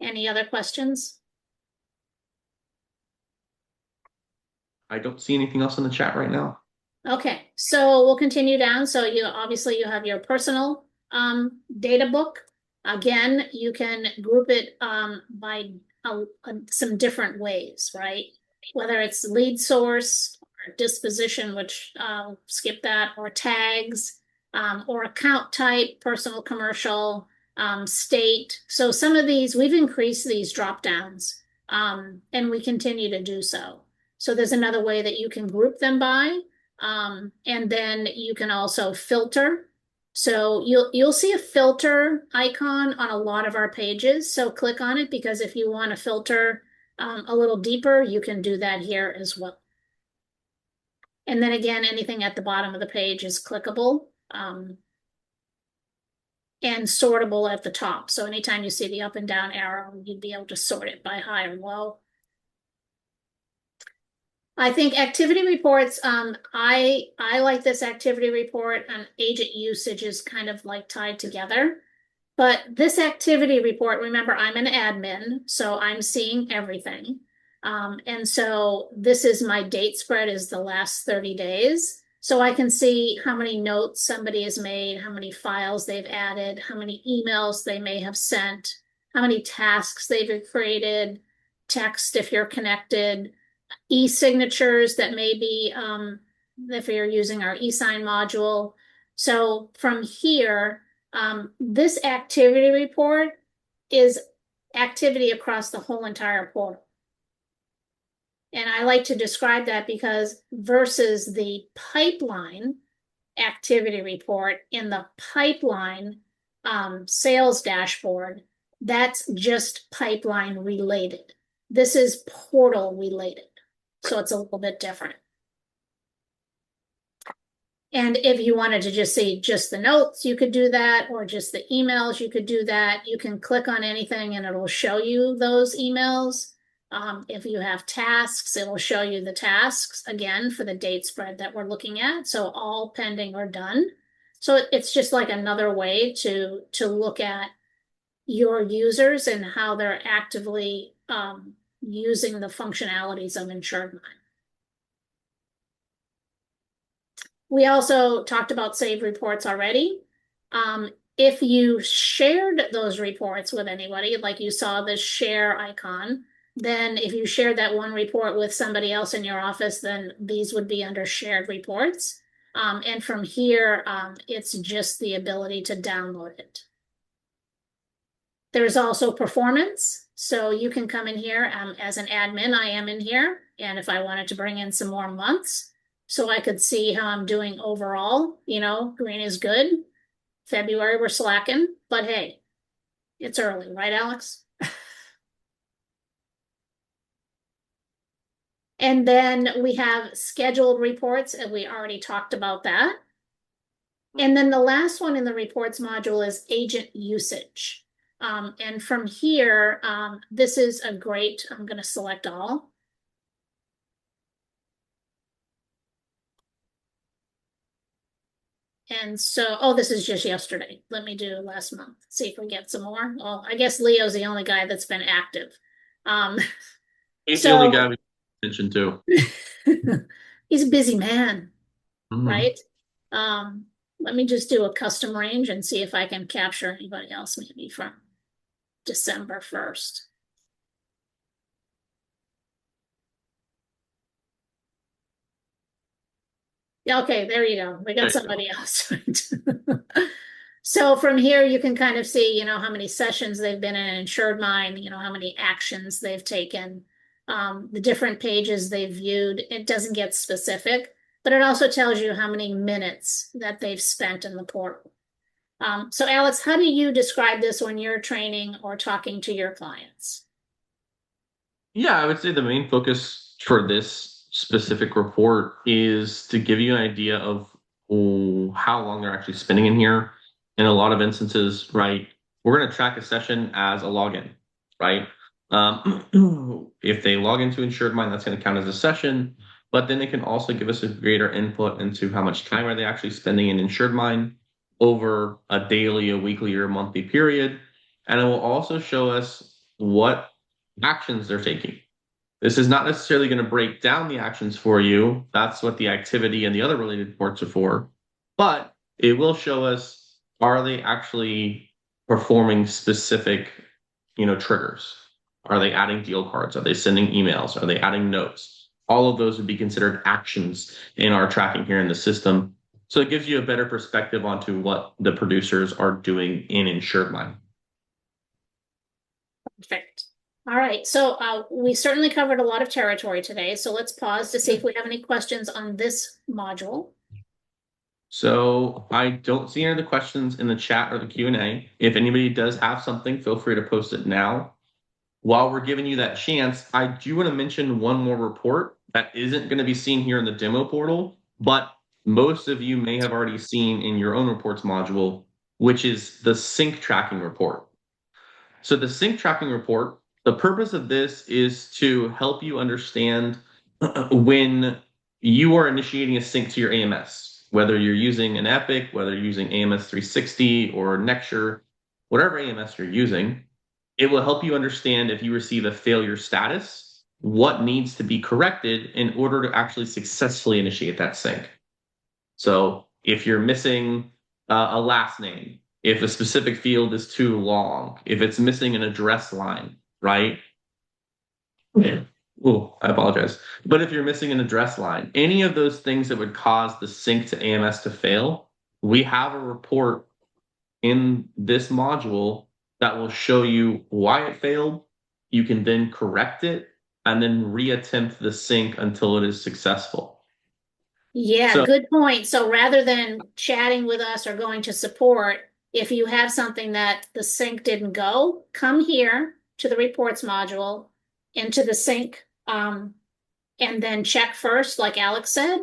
Any other questions? I don't see anything else in the chat right now. Okay, so we'll continue down. So you have your personal data book. Again, you can group it by some different ways, right? Whether it's lead source or disposition, which I'll skip that, or tags, or account type, personal, commercial, state. So some of these, we've increased these drop downs, and we continue to do so. So there's another way that you can group them by. And then you can also filter. So you'll see a filter icon on a lot of our pages. So click on it, because if you want to filter a little deeper, you can do that here as well. And then again, anything at the bottom of the page is clickable and sortable at the top. So anytime you see the up and down arrow, you'd be able to sort it by high or low. I think activity reports, I like this activity report, and agent usage is kind of like tied together. But this activity report, remember, I'm an admin, so I'm seeing everything. And so this is my date spread is the last 30 days. So I can see how many notes somebody has made, how many files they've added, how many emails they may have sent, how many tasks they've created, text if you're connected, e-signatures that may be if you're using our e-sign module. So from here, this activity report is activity across the whole entire portal. And I like to describe that because versus the pipeline activity report in the pipeline sales dashboard, that's just pipeline related. This is portal related. So it's a little bit different. And if you wanted to just see just the notes, you could do that, or just the emails, you could do that. You can click on anything and it'll show you those emails. If you have tasks, it'll show you the tasks again for the date spread that we're looking at. So all pending or done. So it's just like another way to look at your users and how they're actively using the functionalities of InsuredMine. We also talked about saved reports already. If you shared those reports with anybody, like you saw this share icon, then if you shared that one report with somebody else in your office, then these would be under shared reports. And from here, it's just the ability to download it. There's also performance. So you can come in here, as an admin, I am in here, and if I wanted to bring in some more months, so I could see how I'm doing overall, green is good. February, we're slacking, but hey, it's early, right, Alex? And then we have scheduled reports, and we already talked about that. And then the last one in the reports module is agent usage. And from here, this is a great, I'm going to select all. And so, oh, this is just yesterday. Let me do last month. See if we get some more. Well, I guess Leo's the only guy that's been active. Um, He's the only guy so we pay attention to. he's a busy man, Mhm. right? Um, Let me just do a custom range and see if I can capture anybody else maybe from December 1st. Yeah, okay, there you go. We There got you go. somebody else. So from here, you can kind of see, how many sessions they've been in InsuredMine, how many actions they've taken, the different pages they've viewed. It doesn't get specific, but it also tells you how many minutes that they've spent in the portal. So Alex, how do you describe this when you're training or talking to your clients? Yeah, I would say the main focus for this specific report is to give you an idea of how long they're actually spending in here. In a lot of instances, right, we're going to track a session as a login, right? If they log into InsuredMine, that's going to count as a session, but then it can also give us a greater input into how much time are they actually spending in InsuredMine over a daily, a weekly, or a monthly period. And it will also show us what actions they're taking. This is not necessarily going to break down the actions for you. That's what the activity and the other related reports are for. But it will show us, are they actually performing specific, triggers? Are they adding deal cards? Are they sending emails? Are they adding notes? All of those would be considered actions in our tracking here in the system. So it gives you a better perspective onto what the producers are doing in InsuredMine. Perfect. All right, so we certainly covered a lot of territory today, so let's pause to see if we have any questions on this module. So I don't see any of the questions in the chat or the Q&A. If anybody does have something, feel free to post it now. While we're giving you that chance, I do want to mention one more report that isn't going to be seen here in the demo portal, but most of you may have already seen in your own reports module, which is the sync tracking report. So the sync tracking report, the purpose of this is to help you understand when you are initiating a sync to your AMS, whether you're using an Epic, whether you're using AMS 360 or Nexture, whatever AMS you're using, it will help you understand if you receive a failure status, what needs to be corrected in order to actually successfully initiate that sync. So if you're missing a last name, if a specific field is too long, if it's missing an address line, right? Oh, I apologize. But if you're missing an address line, any of those things that would cause the sync to AMS to fail, we have a report in this module that will show you why it failed. You can then correct it and then reattempt the sync until it is successful. Yeah, So, good point. So rather than chatting with us or going to support, if you have something that the sync didn't go, come here to the reports module, into the sync, and then check first, like Alex said,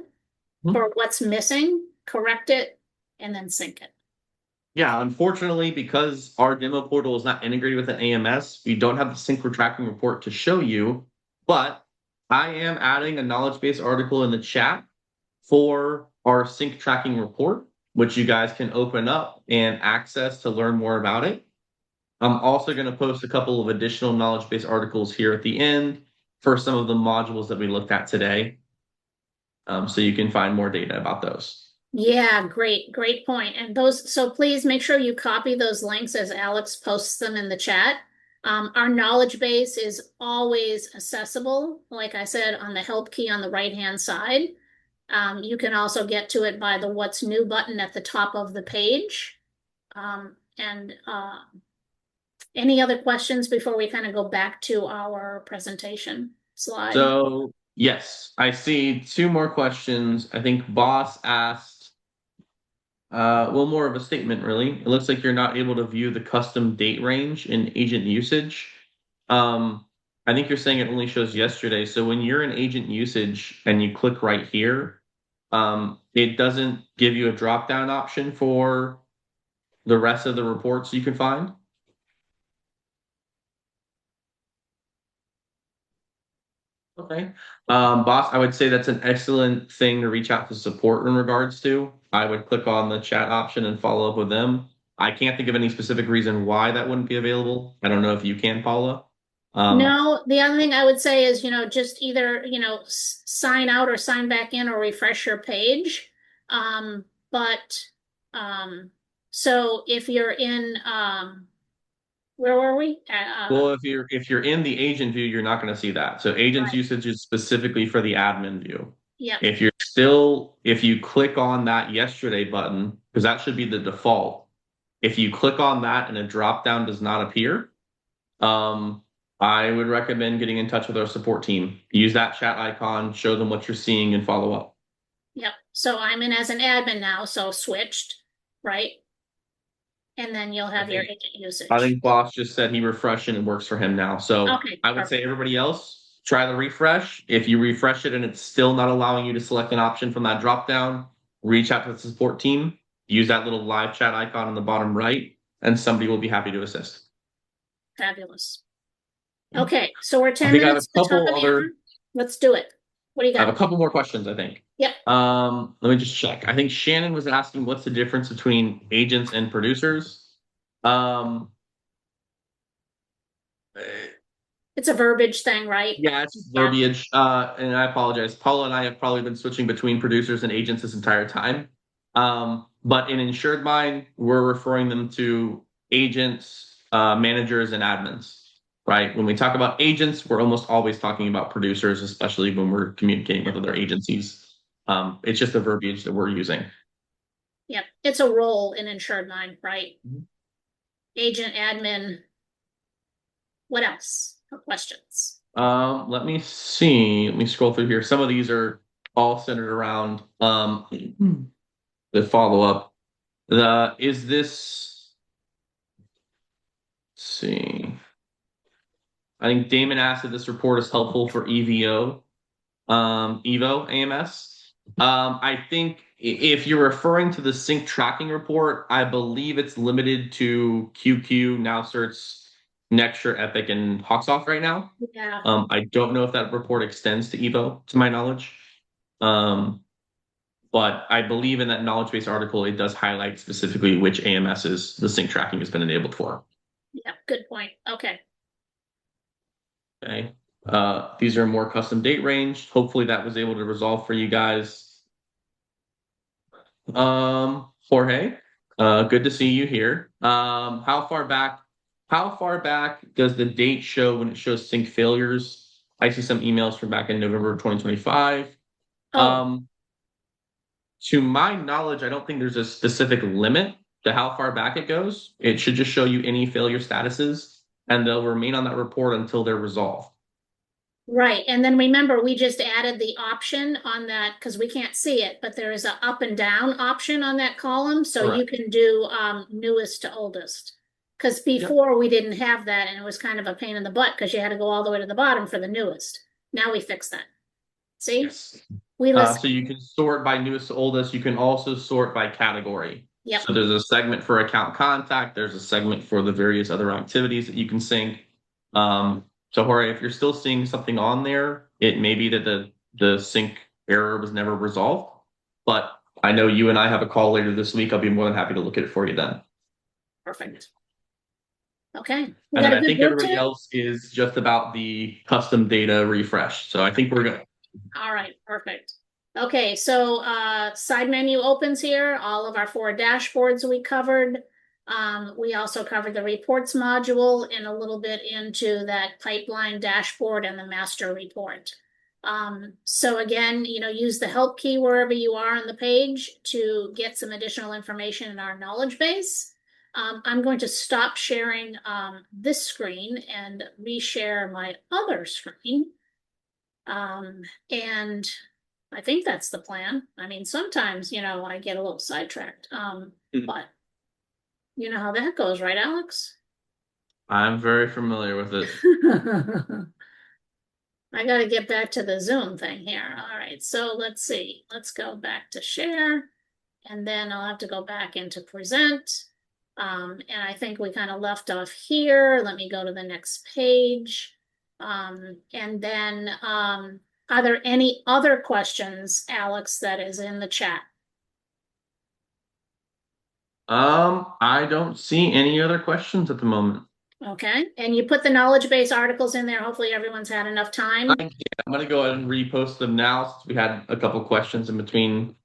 for what's missing, correct it, and then sync it. yeah, unfortunately, because our demo portal is not integrated with an AMS, we don't have the sync tracking report to show you. But I am adding a knowledge base article in the chat for our sync tracking report, which you guys can open up and access to learn more about it. I'm also going to post a couple of additional knowledge base articles here at the end for some of the modules that we looked at today. So you can find more data about those. Yeah, great point. And those, so please make sure you copy those links as Alex posts them in the chat. Our knowledge base is always accessible, like I said, on the help key on the right-hand side. You can also get to it by the What's New button at the top of the page. And Any other questions before we kind of go back to our presentation slide? So yes, I see two more questions. I think Boss asked, well, more of a statement really. It looks like you're not able to view the custom date range in agent usage. Um, I think you're saying it only shows yesterday. So when you're in agent usage and you click right here, it doesn't give you a drop down option for the rest of the reports you can find. Okay. Boss, I would say that's an excellent thing to reach out to support in regards to. I would click on the chat option and follow up with them. I can't think of any specific reason why that wouldn't be available. I don't know if you can, Paula. Um, No, the other thing I would say is, just either, sign out or sign back in or refresh your page. But, so if you're in, where were we? well, if you're in the agent view, you're not going to see that. So agents Right. usage is specifically for the admin view. Yep, If you click on that yesterday button, because that should be the default, if you click on that and a drop down does not appear, um, I would recommend getting in touch with our support team. Use that chat icon, show them what you're seeing, and follow up. yep. So I'm in as an admin now, so switched, right? And then you'll I have your think agent I usage. think boss just said he refreshed and it works for him now. So Okay, I would say perfect. everybody else try the refresh. If you refresh it and it's still not allowing you to select an option from that drop down, reach out to the support team. Use that little live chat icon on the bottom right, and somebody will be happy to assist. Fabulous. Okay, so we're I 10 think I have a minutes to the top couple of the other hour. Let's do it. What do you I have got? a couple more questions, I think. Yep. Let me just check. I think Shannon was asking what's the difference between agents and producers. Um, It's a verbiage thing, right? yeah, it's just Yeah. verbiage. And I apologize. Paula and I have probably been switching between producers and agents this entire time. But in InsuredMine, we're referring them to agents, managers, and admins. Right? When we talk about agents, we're almost always talking about producers, especially when we're communicating with other agencies. It's just the verbiage that we're using. Yep. It's a role in InsuredMine, right? Agent, admin, what else? No questions. Let me see. Let me scroll through here. Some of these are all centered around the follow up. The is this? Let's see. I think Damon asked if this report is helpful for Evo AMS. I think if you're referring to the sync tracking report, I believe it's limited to QQ, Now Certs, Nexture, Epic, and Hawksoft right now. Yeah. I don't know if that report extends to Evo, to my knowledge. Um, but I believe in that knowledge base article, it does highlight specifically which AMSs the sync tracking has been enabled for. Yeah. Good point. Okay. Okay. These are more custom date range. Hopefully that was able to resolve for you guys. Jorge, good to see you here. How far back does the date show when it shows sync failures? I see some emails from back in November of 2025. Oh, Um, to my knowledge, I don't think there's a specific limit to how far back it goes. It should just show you any failure statuses, and they'll remain on that report until they're resolved. right. And then remember, we just added the option on that because we can't see it, but there is a up and down option on that column. So you Correct. can do newest to oldest. Because Yep. before we didn't have that and it was kind of a pain in the butt because you had to go all the way to the bottom for the newest. Now we fixed that. See? Yes. We listen. So you can sort by newest to oldest. You can also sort by category. Yep. So there's a segment for account contact. There's a segment for the various other activities that you can sync. So Jorge, if you're still seeing something on there, it may be that the sync error was never resolved. But I know you and I have a call later this week. I'll be more than happy to look at it for you then. Perfect. Okay. We And got then a I good think group everybody today? else is just about the custom data refresh. So I think we're good. All right, perfect. Okay, so side menu opens here, all of our 4 dashboards we covered. We also covered the reports module and a little bit into that pipeline dashboard and the master report. So again, use the help key wherever you are on the page to get some additional information in our knowledge base. I'm going to stop sharing this screen and reshare my other screen. And I think that's the plan. I mean, sometimes, I get a little sidetracked. But you know how that goes, right, Alex? I'm very familiar with it. I got to get back to the Zoom thing here. All right, so let's see. Let's go back to share, and then I'll have to go back into present. And I think we kind of left off here. Let me go to the next page. And then are there any other questions, Alex, that is in the chat? I don't see any other questions at the moment. Okay, and you put the knowledge base articles in there. Hopefully everyone's had enough time. I'm gonna go ahead and repost them now since we had a couple questions in between.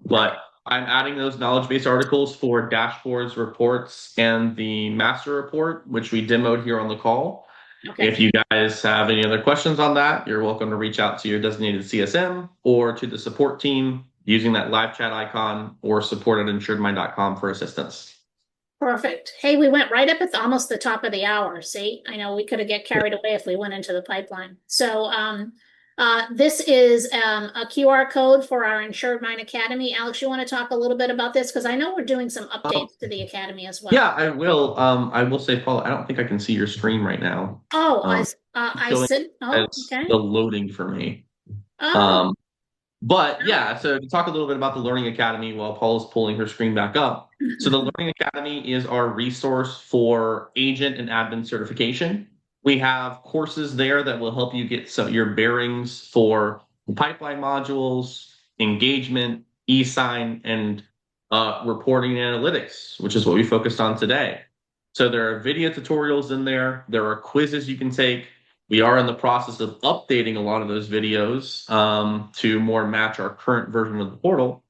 But I'm adding those knowledge base articles for dashboards, reports, and the master report, which we demoed here on the call. Okay. If you guys have any other questions on that, you're welcome to reach out to your designated CSM or to the support team using that live chat icon or support@insuredmine.com for assistance. Perfect. Hey, we went right up at almost the top of the hour. See, I know we could have get carried away if we went into the pipeline. So, this is a QR code for our InsuredMine Academy. Alex, you want to talk a little bit about this? Because I know we're doing some updates to the Academy as well. Yeah, I will. I will say, Paul, I don't think I can see your screen right now. Oh, I Showing said, oh, as okay. the loading for me. Oh, But yeah, so to talk a little bit about the Learning Academy while Paul is pulling her screen back up. So the Learning Academy is our resource for agent and admin certification. We have courses there that will help you get your bearings for pipeline modules, engagement, e-sign, and reporting and analytics, which is what we focused on today. So there are video tutorials in there. There are quizzes you can take. We are in the process of updating a lot of those videos to more match our current version of the portal.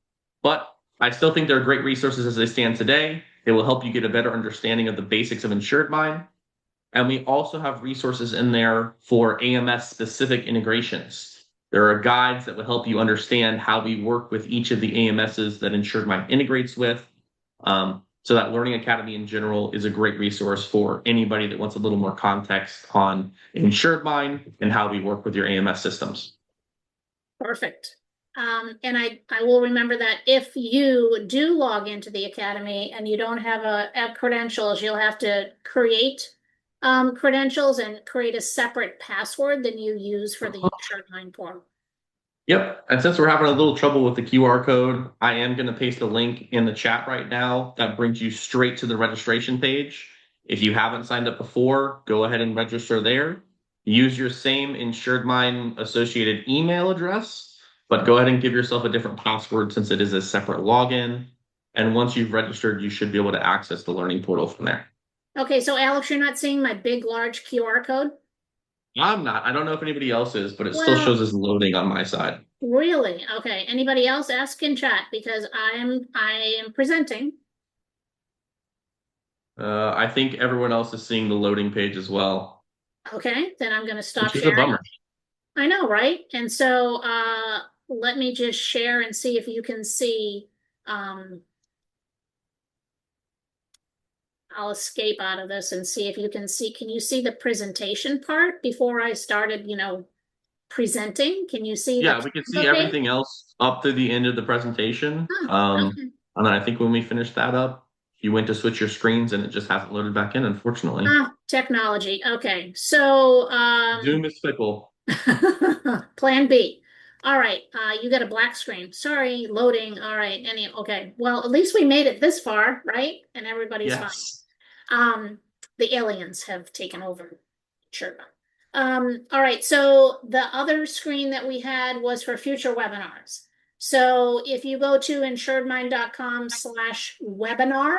But I still think they're great resources as they stand today. It will help you get a better understanding of the basics of InsuredMine. And we also have resources in there for AMS specific integrations. There are guides that will help you understand how we work with each of the AMSs that InsuredMine integrates with. So that Learning Academy in general is a great resource for anybody that wants a little more context on InsuredMine and how we work with your AMS systems. perfect. And I will remember that if you do log into the Academy and you don't have a credentials, you'll have to create credentials and create a separate password than you use for the InsuredMine portal. Yep. And since we're having a little trouble with the QR code, I am going to paste a link in the chat right now that brings you straight to the registration page. If you haven't signed up before, go ahead and register there. Use your same InsuredMine associated email address, but go ahead and give yourself a different password since it is a separate login. And once you've registered, you should be able to access the learning portal from there. Okay, so Alex, you're not seeing my big, large QR code? I'm not. I don't know if anybody else is, but it still Well, shows as loading on my side. really? Okay. Anybody else ask in chat because I am presenting. I think everyone else is seeing the loading page as well, Okay, then I'm gonna stop which is a sharing. bummer. I know, right? And so let me just share and see if you can see. I'll escape out of this and see if you can see. Can you see the presentation part before I started, presenting? Can you see Yeah, the we can see page? everything else up to the end of the presentation. Oh, okay. And then I think when we finish that up, you went to switch your screens and it just hasn't loaded back in, unfortunately. Ah, technology. Okay. So Zoom is fickle. plan B. All right, you got a black screen. Sorry, loading. All right, okay. Well, at least we made it this far, right? And everybody's fine. Yes. The aliens have taken over. Sure. All right, so the other screen that we had was for future webinars. So if you go to insuredmind.com/webinar,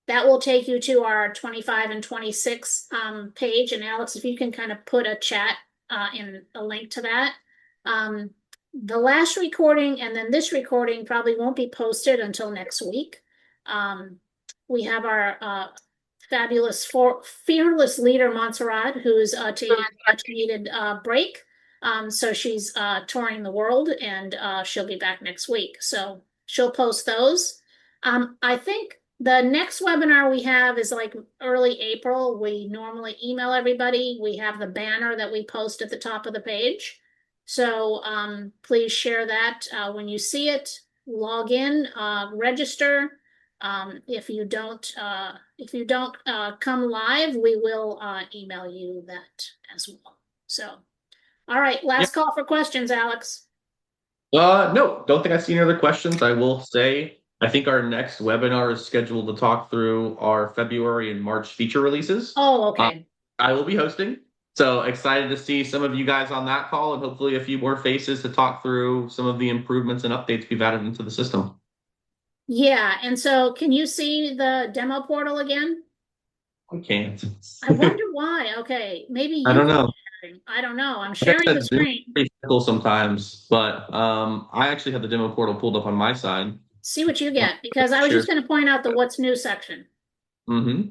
that will take you to our 25 and 26 page. And Alex, if you can kind of put a chat in a link to that. The last recording and then this recording probably won't be posted until next week. We have our fabulous fearless leader Montserrat, who's taking a much needed break. So she's touring the world and she'll be back next week. So she'll post those. I think The next webinar we have is like early April. We normally email everybody. We have the banner that we post at the top of the page. So please share that when you see it. Log in, register. If you don't come live, we will email you that as well. So, all right, Yeah. last call for questions, Alex. No, don't think I see any other questions. I will say, I think our next webinar is scheduled to talk through our February and March feature releases. Oh, Uh, okay. I will be hosting. So excited to see some of you guys on that call and hopefully a few more faces to talk through some of the improvements and updates we've added into the system. Yeah, and so can you see the demo portal again? I can't. I wonder why. Okay, maybe I you don't can know. share. I don't know. I'm Like sharing I the said, Zoom is screen. pretty fickle sometimes, but I actually have the demo portal pulled up on my side. See what you get, because I was Share. just going to point out the what's new section. Mm-hmm.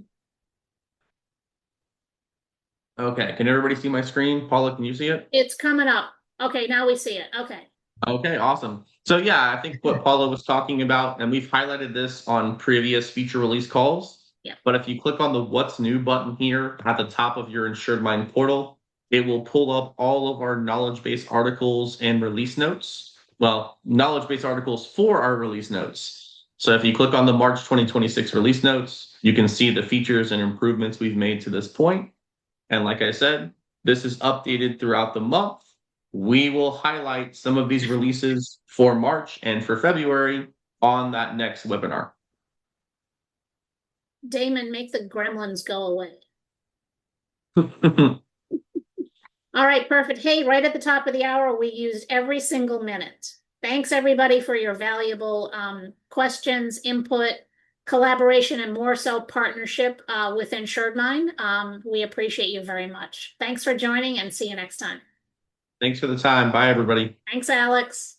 Okay, can everybody see my screen? Paula, can you see it? It's coming up. Okay, now we see it. Okay. Okay, awesome. So yeah, I think what Paula was talking about, and we've highlighted this on previous feature release calls, Yeah. but if you click on the What's New button here at the top of your InsuredMine portal, it will pull up all of our knowledge base articles and release notes. Well, knowledge base articles for our release notes. So if you click on the March 2026 release notes, you can see the features and improvements we've made to this point. And like I said, this is updated throughout the month. We will highlight some of these releases for March and for February on that next webinar. Damon, make the gremlins go away. All right, perfect. Hey, right at the top of the hour, we used every single minute. Thanks, everybody, for your valuable questions, input, collaboration, and more so partnership with InsuredMine. We appreciate you very much. Thanks for joining and see you next time. Thanks for the time. Bye, everybody. Thanks, Alex.